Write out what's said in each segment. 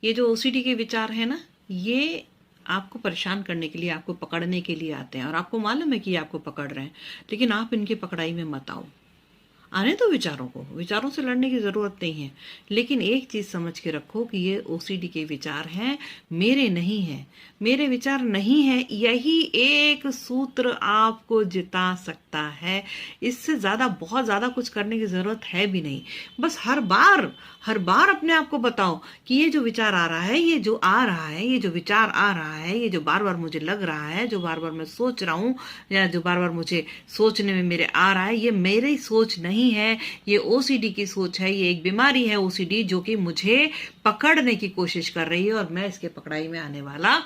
ये जो ओसीडी के विचार है ना, ये आपको परेशान करने के लिए, आपको पकड़ने के लिए आते हैं, और आपको मालूम है कि ये आपको पकड़ रहे हैं, लेकिन आप इनकी पकड़ाई में मत आओ। आने दो विचारों को, विचारों से लड़ने की जरूरत नहीं है। लेकिन एक चीज समझ के रखो कि ये ओसीडी के विचार हैं, मेरे नहीं हैं, मेरे विचार नहीं है। यही एक सूत्र आपको जिता सकता है। इससे ज्यादा, बहुत ज्यादा कुछ करने की जरूरत है भी नहीं। बस हर बार अपने आप को बताओ कि ये जो विचार आ रहा है, ये जो आ रहा है, ये जो विचार आ रहा है, ये जो बार बार मुझे लग रहा है, जो बार बार मैं सोच रहा हूं, या जो बार बार मुझे सोचने में मेरे आ रहा है, ये मेरी सोच नहीं है, ये ओसीडी की सोच है। ये एक बीमारी है ओसीडी, जो कि मुझे पकड़ने की कोशिश कर रही है, और मैं इसके पकड़ाई में आने वाला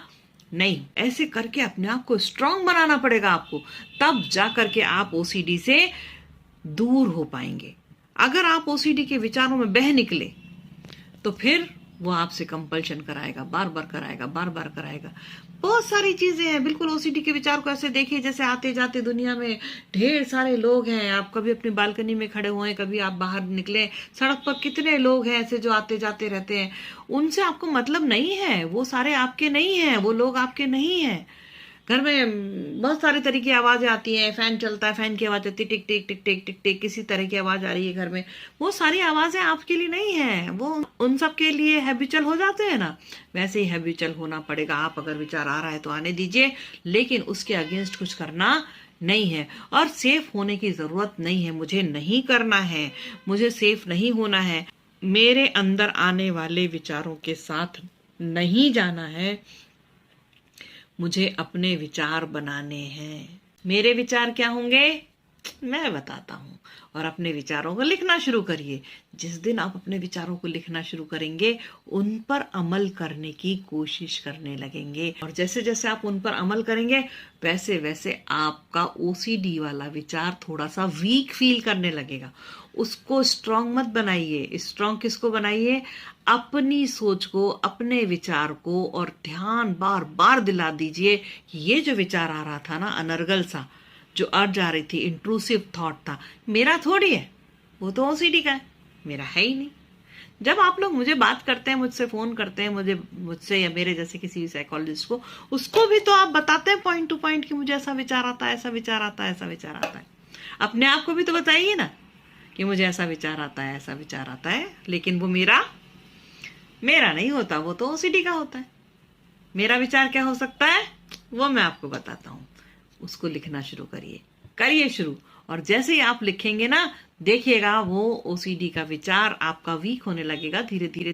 नहीं। ऐसे करके अपने आप को स्ट्रांग बनाना पड़ेगा आपको, तब जा करके आप ओसीडी से दूर हो पाएंगे। अगर आप ओसीडी के विचारों में बह निकले तो फिर वो आपसे कंपल्शन कराएगा, बार बार कराएगा, बार बार कराएगा। बहुत सारी चीजें हैं। बिल्कुल ओसीडी के विचार को ऐसे देखिए जैसे आते जाते दुनिया में ढेर सारे लोग हैं। आप कभी अपनी बालकनी में खड़े हुए, कभी आप बाहर निकले, सड़क पर कितने लोग हैं ऐसे जो आते जाते रहते हैं। उनसे आपको मतलब नहीं है, वो सारे आपके नहीं हैं, वो लोग आपके नहीं हैं। घर में बहुत सारे तरह की आवाजें आती हैं, फैन चलता है, फैन की आवाज आती है, टिक टिक टिक टिक टिक टिक, किसी तरह की आवाज आ रही है घर में। वो सारी आवाजें आपके लिए नहीं है, वो उन सब के लिए हैबिचुअल हो जाते हैं ना, वैसे ही हैबिचुअल होना पड़ेगा। आप अगर विचार आ रहा है तो आने दीजिए, लेकिन उसके अगेंस्ट कुछ करना नहीं है। और सेफ होने की जरूरत नहीं है। मुझे नहीं करना है, मुझे सेफ नहीं होना है, मेरे अंदर आने वाले विचारों के साथ नहीं जाना है। मुझे अपने विचार बनाने हैं। मेरे विचार क्या होंगे मैं बताता हूँ। और अपने विचारों को लिखना शुरू करिए। जिस दिन आप अपने विचारों को लिखना शुरू करेंगे, उन पर अमल करने की कोशिश करने लगेंगे, और जैसे जैसे आप उन पर अमल करेंगे, वैसे वैसे आपका ओसीडी वाला विचार थोड़ा सा वीक फील करने लगेगा। उसको स्ट्रांग मत बनाइए। स्ट्रांग किसको बनाइए? अपनी सोच को, अपने विचार को, और ध्यान बार बार दिला दीजिए कि ये जो विचार आ रहा था ना, अनर्गल सा जो अर्ज आ रही थी, इंट्रूसिव थॉट था, मेरा थोड़ी है, वो तो ओसीडी का है, मेरा है ही नहीं। जब आप लोग मुझे बात करते हैं, मुझसे फोन करते हैं, मुझसे या मेरे जैसे किसी भी साइकोलॉजिस्ट को, उसको भी तो आप बताते हैं पॉइंट टू पॉइंट कि मुझे ऐसा विचार आता है, ऐसा विचार आता है, ऐसा विचार आता है। अपने आप को भी तो बताइए ना कि मुझे ऐसा विचार आता है, ऐसा विचार आता है, लेकिन वो मेरा नहीं होता, वो तो ओसीडी का होता है। मेरा विचार क्या हो सकता है वो मैं आपको बताता हूँ। उसको लिखना शुरू करिए शुरू। और जैसे ही आप लिखेंगे ना, देखिएगा वो ओसीडी का विचार आपका वीक होने लगेगा, धीरे धीरे